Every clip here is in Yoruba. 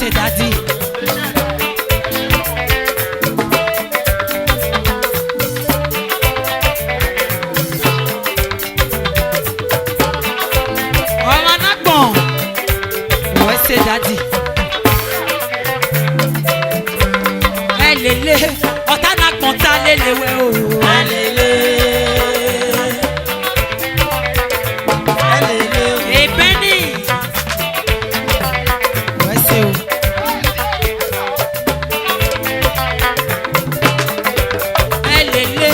say daddy. Ọmọ nágbọ̀n. We say daddy. Lele, ọ̀tá nágbọ̀n ta lele we o. Alele. Alele. Ebeni. We say o. Lele,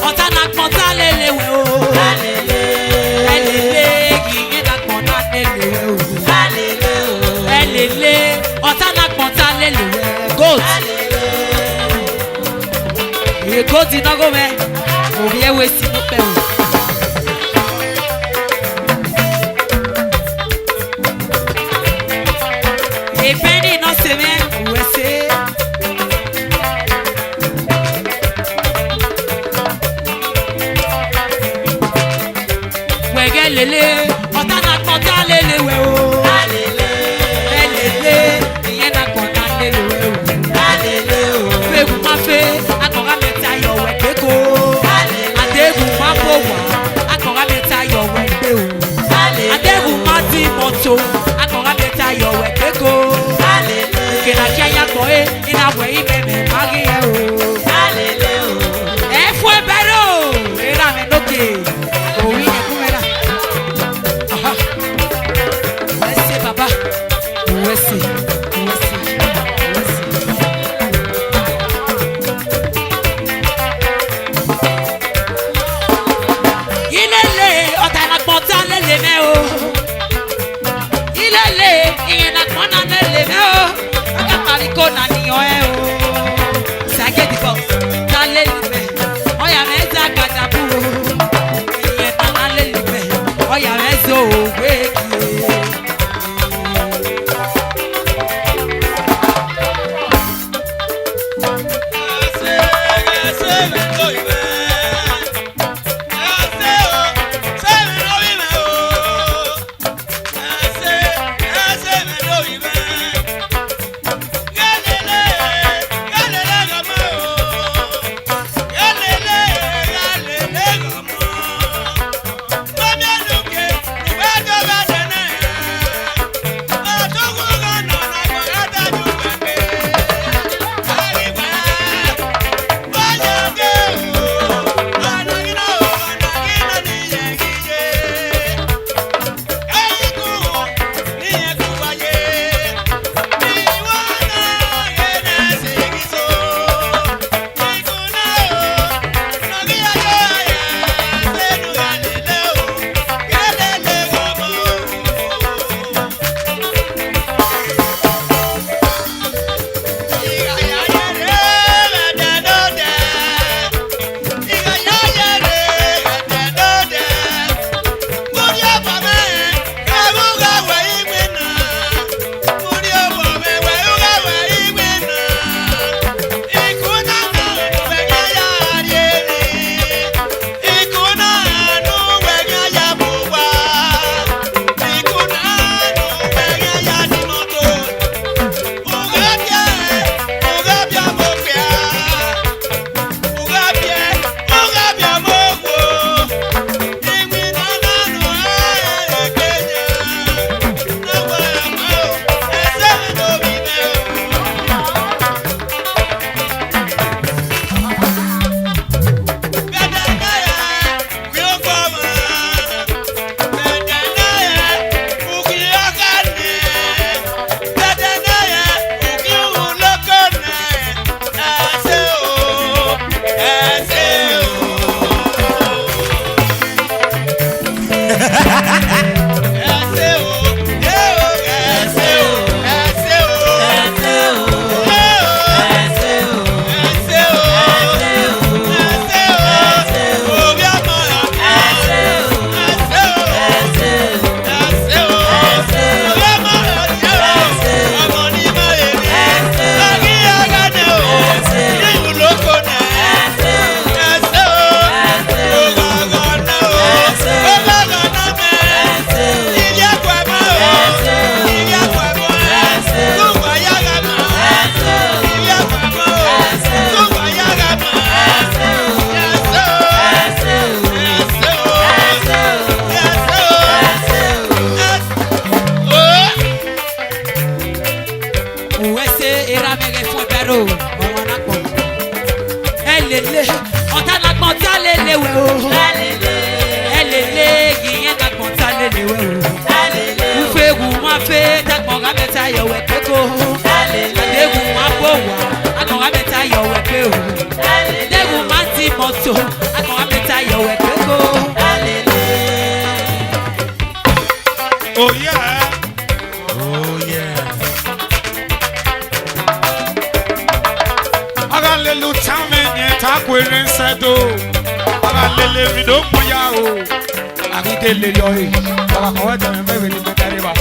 ọ̀tá nágbọ̀n ta lele we o. Alele. Lele, kìí nágbọ̀n ta lele we o. Alele. Lele, ọ̀tá nágbọ̀n ta lele we. Goat. Goat iná gómẹ. Òbí ẹ wo esi ló pẹ́ o. Ebeni iná se mẹ́ òwe se. Wẹ̀gẹ́ lele, ọ̀tá nágbọ̀n ta lele we o. Alele. Lele, ìyẹn nágbọ̀n ta lele we o. Alele. Fẹ́gun máa fẹ́, akọ̀rọ̀ mi ta yọ̀ wẹ̀ kéko. Adégun máa bò wá, akọ̀rọ̀ mi ta yọ̀ wẹ̀ gbé o. Adégun máa dín mọ́tò, akọ̀rọ̀ mi ta yọ̀ wẹ̀ kéko. Ìkìlà kí ayá kọ́ ẹ́, iná wẹ̀ yí mẹ́mẹ́ máa rí ẹ o. Ẹ fún ẹ bẹ́rẹ̀ o, ìrà mi lókè, òwì ẹ̀kú mẹ́ra. Ẹ ṣe bàbá, òwe ṣe, òwe ṣe, òwe ṣe. Ilele ọ̀tá ìnàgbọ̀n tá lélẹ̀ mẹ́ o. Ilele ìyẹn ìnàgbọ̀n náà lélẹ̀ mẹ́ o. Ọ̀gá parí kó nà níyàn ẹ o. Ṣàgédì bọ̀ tá lélẹ̀ mẹ́. Ọ̀yà rẹ̀ dá gàdàbù o. Ìyẹn náà lélẹ̀ mẹ́. Ọ̀yà rẹ̀ zò òwe kì í. Ouesse era mege fo bero. Mwana ko. Elele. Ota na konta lele we o. Elele giyen na konta lele we o. Ufe gu ma fe ta konga meta yo we keko. Ade gu ma bo wa. Akonga meta yo we pe o. Ade gu ma ti moto. Akonga meta yo we keko. Oh yeah. Agalelu tamenye takwere nsedo. Agalele mi do moya o. Agidele yo e. Baba ko weta me be ni medareba.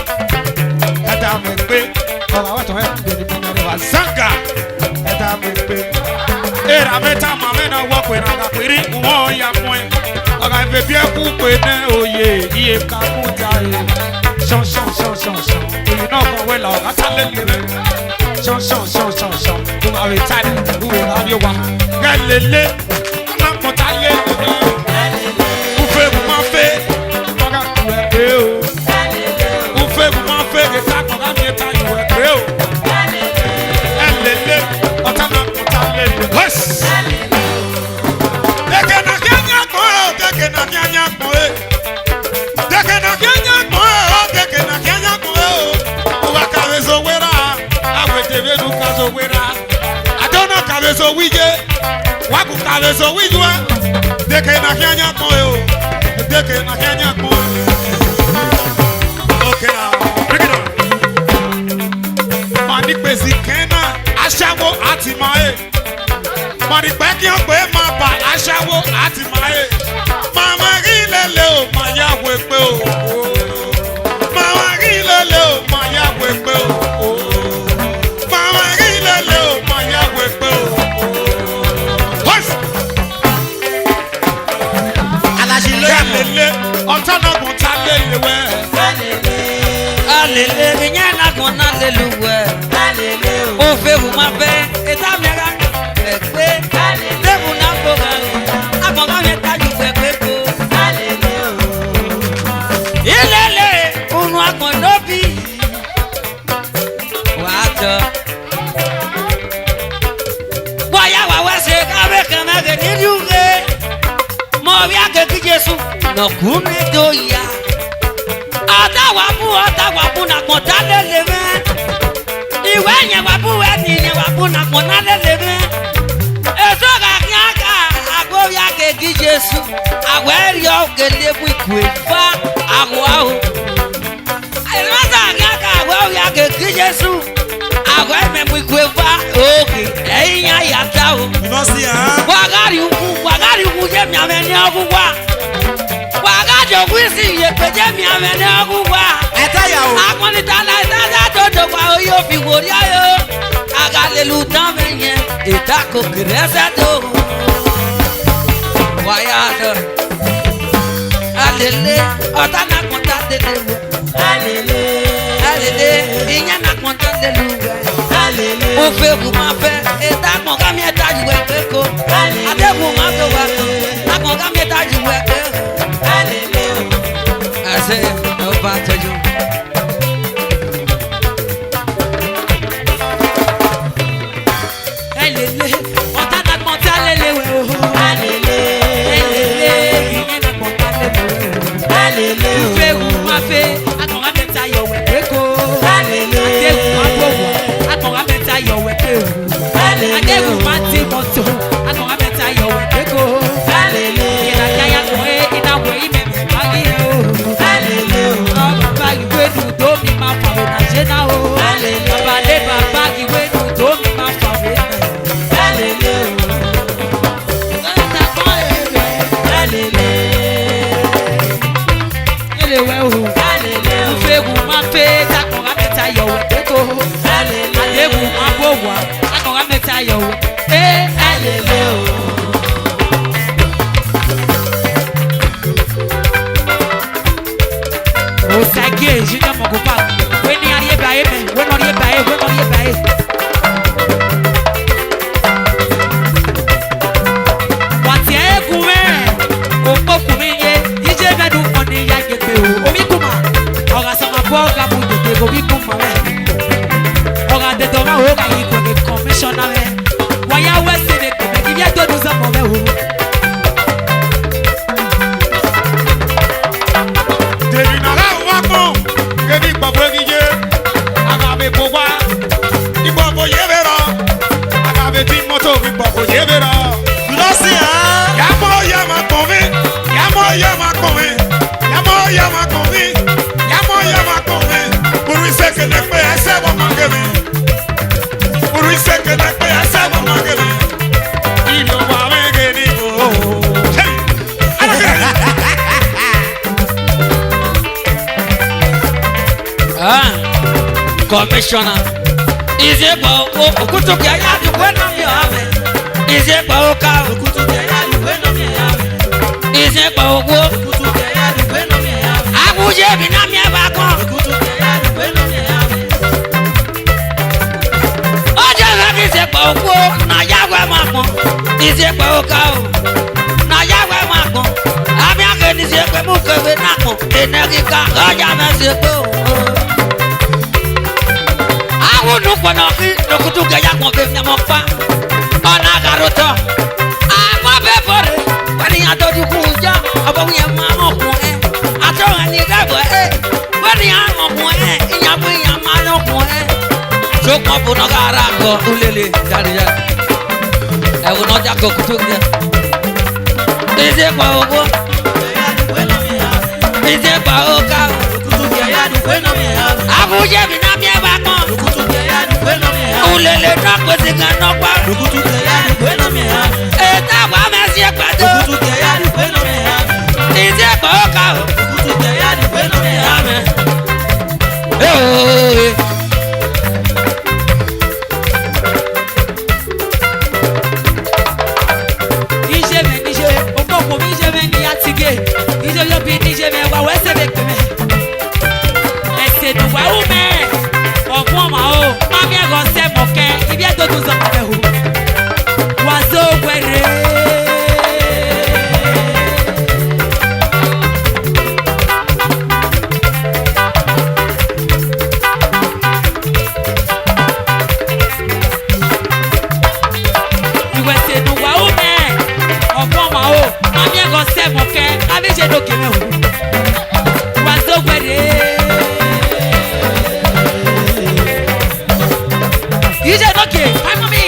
Eta me pe. Baba weta me be ni medareba. Zanga. Eta me pe. Era meta mama na wo kwe na kwiri wo ya mwe. Aga be bia ku pe ne oye. Iye ka ku ja e. Shon. You know go well out. Atalele. Shon. You are retired. You will have your one. Galele. Na motale. Ufe ma fe. Maga ku e o. Ufe ma fe ke ta ko ga mi ta you e o. Galele. Otana motale. Yes. Deke na Kenya ko. Adona kabezo wije, waku kabezo wijwa. Deke na Kenya ko yo, deke na Kenya ko. Okay now, bring it on. Mani pesi kena, ashawo ati mae. Mani peki okwe mapa, ashawo ati mae. Mama gilele o, maya wepe o. Mama gilele o, maya wepe o. Alele, vinya na kona leluwe. Alele, o fe bu ma fe, eta mega ekpe. Alele, bu na boga, amoga meta ju ekpe ko. Alele, ilele, unu akonobi. Wato. Waya wawa se kabe kana ke niluge. Mo bia ke ki Jesu, no kume do ya. Atawabu na konta leleme. Iwe nye wabu nye wabu na konta leleme. Eso ga nyaka agbo ya ke gi Jesu. Agweri o gele bu ikwefa agwa o. Ayasa nyaka agbo ya ke gi Jesu. Agwa me bu ikwefa oke. Eyinya ya ta o. You know see ah. Wagari ku je mi ameni ogugwa. Wagajo kwisi ye peje mi amene ogugwa. Eta ya o. Akwani tala ita to kwa oyo fi wori ayo. Agalelu tamenye ita ko kresa do. Waya do. Alele otana konta delu. Alele inya na konta delu. O fe ku ma fe ita ko ga mi eta ju e ko. Ade ku ma fe wa ko. Akon ga mi eta ju e ko. I say, no bad to you. Elele, otana konta lele we o. Elele, iye na konta lele we o. Ufe ma fe, akonga meta yo we keko. Ade ma bowo, akonga meta yo we keko. Ade ma ti moto, akonga meta yo we keko. Ina kaya ko ina we ime magi o. Baba iwe nu do mi ma fa we na jena o. Baba le baba iwe nu do mi ma fa we na. Ele we o. Ufe gu ma fe ta ko ga meta yo we keko. Ade gu ma bo wa ta ko ga meta yo we. Alele o. Osage, jina mogopa. Weni ariye bae me, weni ariye bae. Wati ekuwe, opo kumiye, ije bedu oni ya gete o. Omi kuma, oga sama boga mu gete, omi kuma we. Oga de doma oga iko ke commissioner me. Waya wese de ke me give to do some me o. Devi na la wa ko. Kebi gbogbo gije. Aga be pogwa. Igbogbo yebero. Aga be ti moto bi gbogbo yebero. Lọ́sí hàn. Yamo yama komi. Yamo yama komi. Yamo yama komi. Yamo yama komi. Buru iseke ne pe ese bo mangemi. Buru iseke ne pe ese bo mangemi. Ibi o wa mege ni bo. Hey. Ah, commissioner. Is it about okutu ke ya du we no mi ave. Is it about ka okutu ke ya du we no mi ave. Is it about wo okutu ke ya du we no mi ave. Aguje bi na mi aba kan okutu ke ya du we no mi ave. Oje na ki se pa oku na ya we ma pon. Is it about ka o. Na ya we ma pon. Ami ake ni se pe mu ke we na pon. Enerika oja me se pe o. Awunu kwana ki dokutu ke ya kon ke mi mo pa. Ona garoto. Ama be bore. Wani adodu kuja. Obo wi ma mo kun e. Ato ani dabo e. Wani a mo kun e. Iya bu iya ma no kun e. So ko bu no gara go ulele dari ya. E wo no ja ko kutu ke. Ise pa obo. Ise pa oka. Kutu ke ya du we no mi ha. Abuje bi na mi e ba kan. Kutu ke ya du we no mi ha. Ulele na ko se kan no pa. Kutu ke ya du we no mi ha. E ta wa me si e pado. Kutu ke ya du we no mi ha. Ise pa oka. Kutu ke ya du we no mi ha. Eh. Nije ogbogbo mi je me ni atige. Nije yo bi nije me wa we se be pe me. Ese du wa u me. Ọ̀fun ọmọ o, máa mi ẹ̀gọ́ sẹ́ mọ̀kẹ́, ibi ẹ̀ tó tún sọ mọ̀kẹ́ o. Wàzó wẹ̀rẹ̀. Ìwẹ̀ sèdù wà ó mẹ́. Ọ̀fun ọmọ o, máa mi ẹ̀gọ́ sẹ́ mọ̀kẹ́, kábíyèsí lókè mẹ́ o. Wàzó wẹ̀rẹ̀. DJ Noke, hi mommy.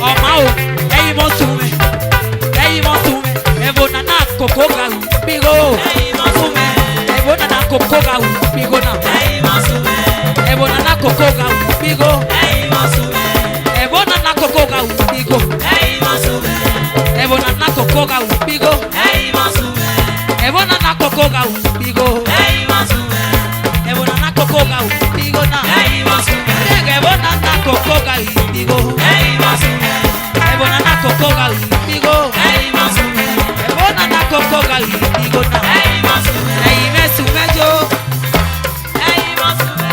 Oh mao, hey mo sume, evo nana koko garu, bigo. Hey mo sume, evo nana koko garu, bigo na. Hey mo sume, evo nana koko garu, bigo. Hey mo sume, evo nana koko garu, bigo. Hey mo sume, evo nana koko garu, bigo. Hey mo sume. Ebona na koko ga ubigo. Hey masume. Ebona na koko ga ubigo na. Hey masume. Ebona na koko ga ubigo. Hey masume. Ebona na koko ga ubigo. Hey masume. Ebona na koko ga ubigo na. Hey masume. Hey mesume jo. Hey masume.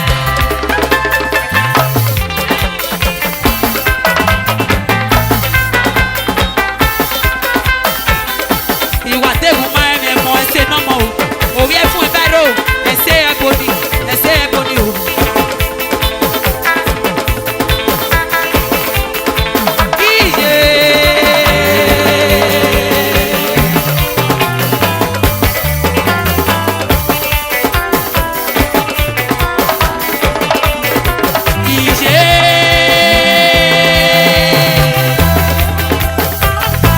Iwa tebu ma eme mo ese no mo. Orí ẹ fún ìbárò, ẹsẹ̀ ẹ̀bọ̀nì o. Iye. Iye.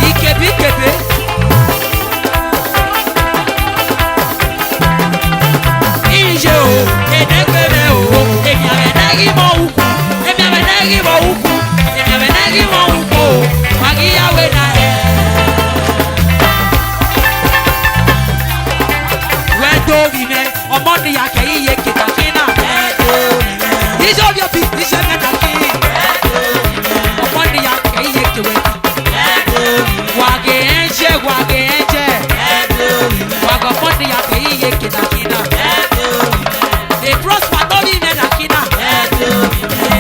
Ikebikebe. Iye o, enekebe o, èmi àbẹ̀nẹ́gì mọ̀ ukwu, èmi àbẹ̀nẹ́gì mọ̀ ukwu, èmi àbẹ̀nẹ́gì mọ̀ ukwu o, màgíyàwé na ẹ̀. Wẹ́dọ̀rì mẹ́, ọmọ nìyà kẹ́yì yé kìtàkínà. Iṣẹ́ obi obi, iṣẹ́ mẹ́ta kí. Ọmọ nìyà kẹ́yì yé kẹwẹ́. Wàgé ẹ̀ńjẹ́, wàgọ̀ ọmọ nìyà kẹ́yì yé kìtàkínà. They prosper, no be men akina.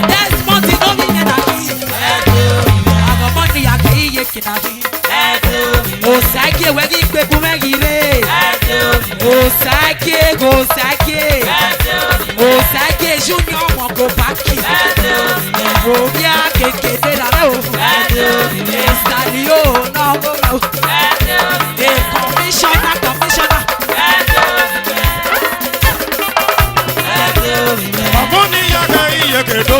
There's money, no be men akina. Ago money ake iye kinabi. Osage wegi pepu megire. Osage Junior Mongo Baki. Obia keke de la o. Estalio no go. Commissioner. Amoni yaga iyekedo.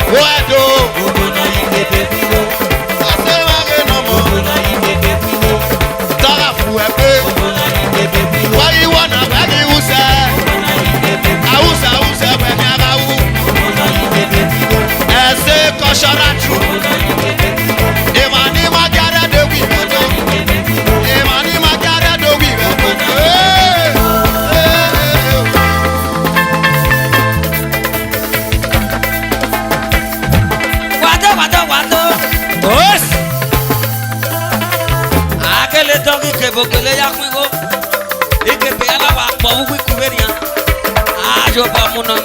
What? ṣọ́ra jù. Ìmọ̀ ní má jáde dòwì mọ́tò. Ìmọ̀ ní má jáde dòwì mọ́tò. Wàdó. Òsì. Akele dọ́gí kebokele ya kúngo. Ikepe aláwa pọ̀ wíwí kúwéria. Ajo ba muna.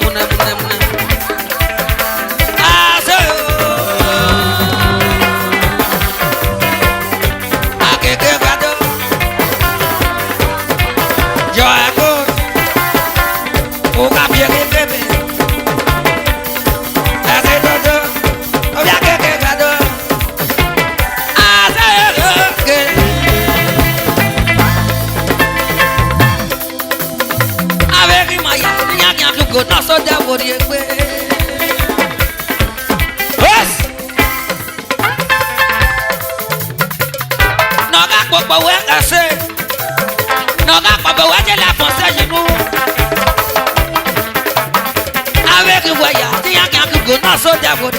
Azo. Akeke wàdó. Jọ ẹ̀kọ́. Oga biere bebe. Ẹ̀sẹ̀ dodo. Oya keke wàdó. Azo. Avec Maya, il y a rien de good, not so devil. Yes! No, I got what I say. No, I got what I left for session. Avec Maya, il y a rien de good, not so devil.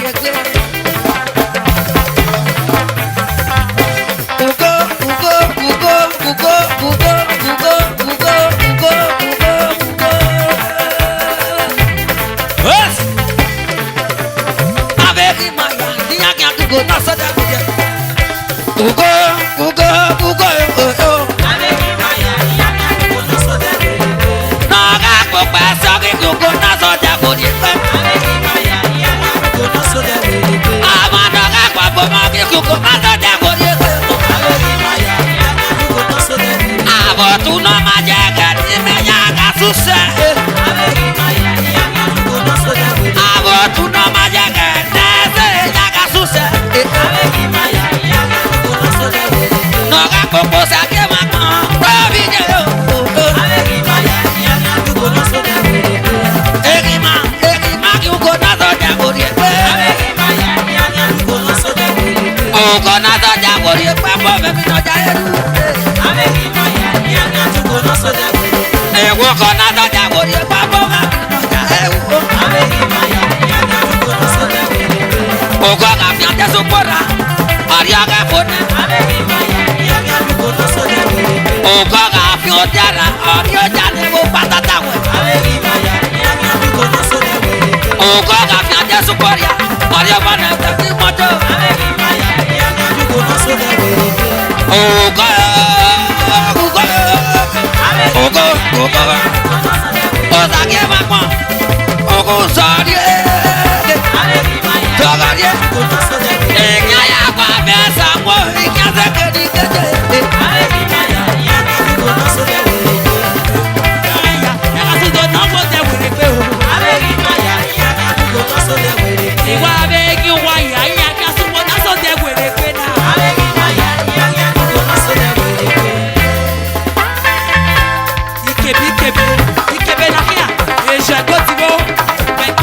Ikebe na kia, eja gotibo,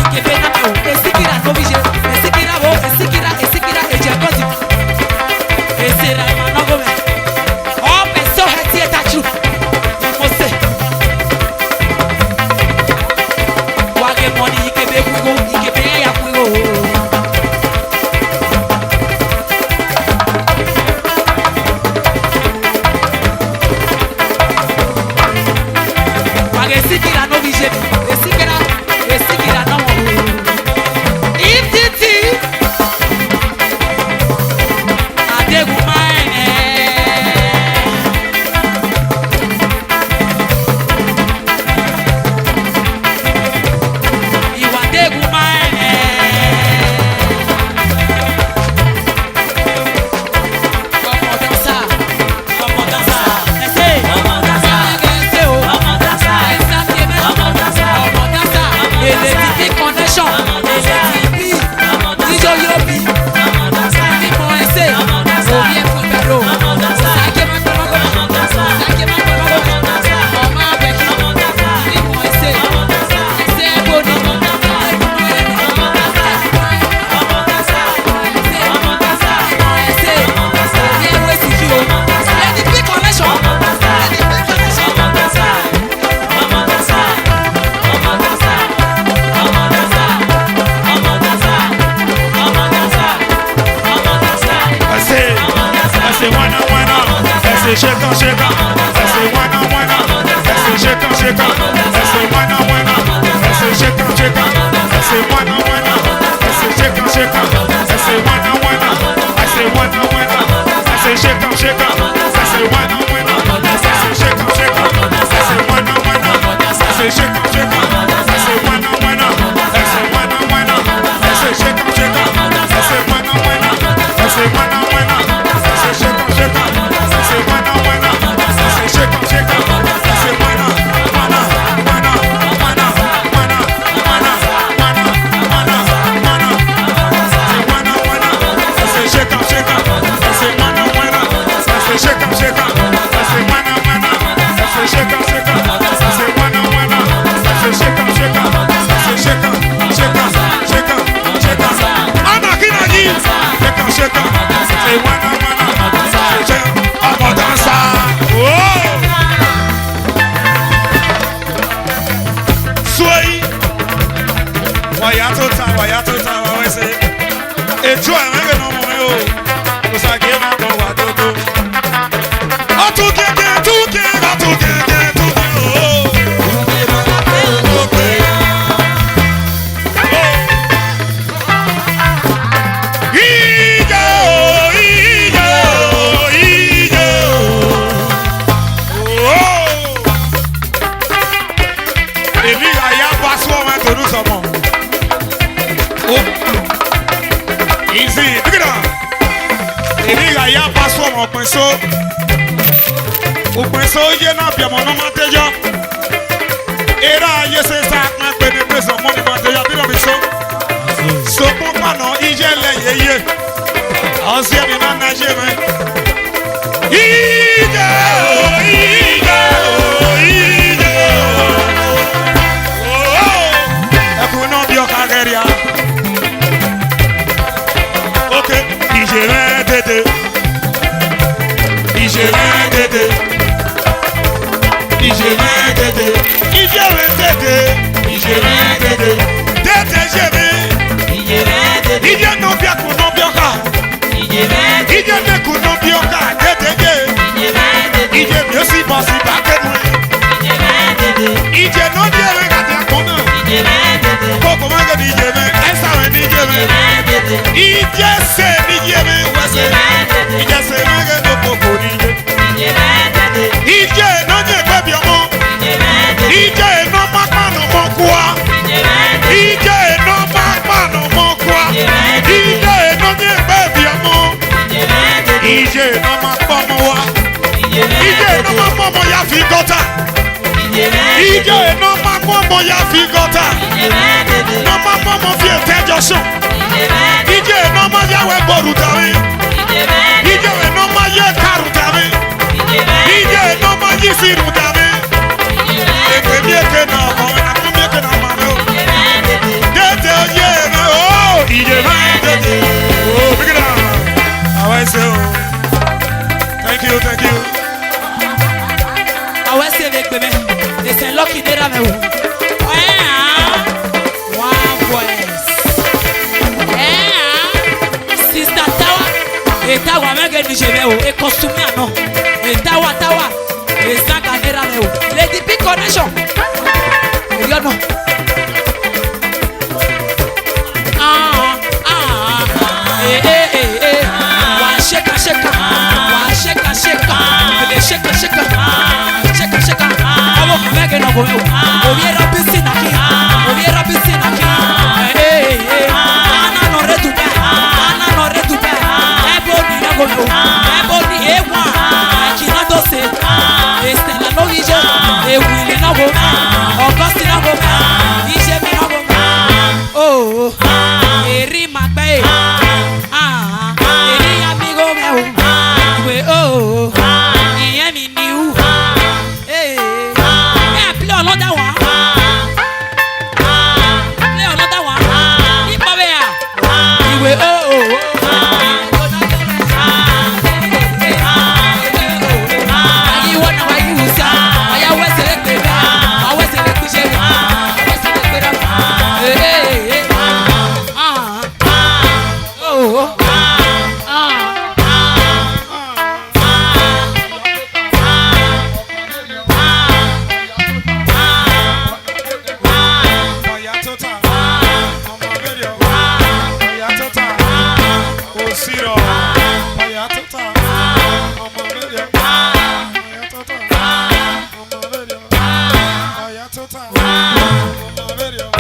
ikebe na Esse chega, chega. Esse wana, wana. Esse chega, chega. Esse wana, wana. Esse chega, chega. Esse wana, wana. Esse chega, chega. Esse wana, wana. Esse wana, wana. Esse chega, chega. Esse wana, wana. Esse chega, chega. Esse wana, wana. Esse chega, chega. Esse wana, wana. Esse wana, wana. Esse chega, chega. Esse wana, wana. Esse wana, wana. Esse chega, chega. Esse wana, wana. Esse chega, chega. Esse wana, wana, wana, wana, wana, wana, wana, wana, wana. Esse wana, wana. Esse chega, chega. Esse wana, wana. Esse chega, chega. Esse wana, wana. Esse chega, chega. Esse wana, wana. Esse chega, chega. Esse chega, chega, chega, chega. Ana aqui na guia. Chega, chega. Esse wana, wana. Esse chega. Vamos dançar. Sway. Wayatota, vai ser. Etu é mega não morreu. O saque vai pro guadodo. O tu que, o tu que. Easy, look at that. Eliga ya pasó mo penso. O penso ye na bia mo no mateja. Era yese sa na pe de peso mo ni mateja bi no bi so. So mo pa no ijele yeye. Osia bi na na jeme. Ije. Oh. Ekuno bi o kageria. Je vais t'aider. Je vais t'aider. Je vais t'aider. Je vais t'aider. Je vais t'aider. T'aider, je vais. Il y a non bien qu'on non bien qu'à. Il y a des qu'on non bien qu'à. T'aider. Il y a mieux si bon si pas que moi. Il y a non bien regardé à comment. Comment que dit je vais. Est-ce que dit je vais. Il y a c'est dit je vais. Il y a c'est mega no poco dit. Il y a non je vais bien mon. Il y a non ma no mon quoi. Il y a non ma no mon quoi. Il y a non je vais bien mon. Il y a non ma pomo wa. Il y a non ma pomo ya figota. Il y a non ma pomo ya figota. Non ma pomo vie tension. Il y a non ma ya we borutami. Il y a non ma ya karutami. Il y a non ma yisirutami. Et que bien que non, na combien que non ma no. Dete ye oh, il y a dete. Oh, big it up. How I say oh. Thank you. How I say make bebe. They say lucky dera me o. One voice. Sister Tawa. Tawa mege ni jeme o. E costume ano. Tawa. E sanga dera me o. Lady P connection. You know. Shake. Amo mege no go. Obiera piscina aqui. Ana no retupe. Ebony no go. Ebony ewa. Akina dose. Estela no ije. E Willie no go. Augustine no go. Ije me no go. Oh. Eri magbe. Eri amigo meu. We oh. Iye mi ni u. Play another one. Ipa be ya. We oh. lórí ọ.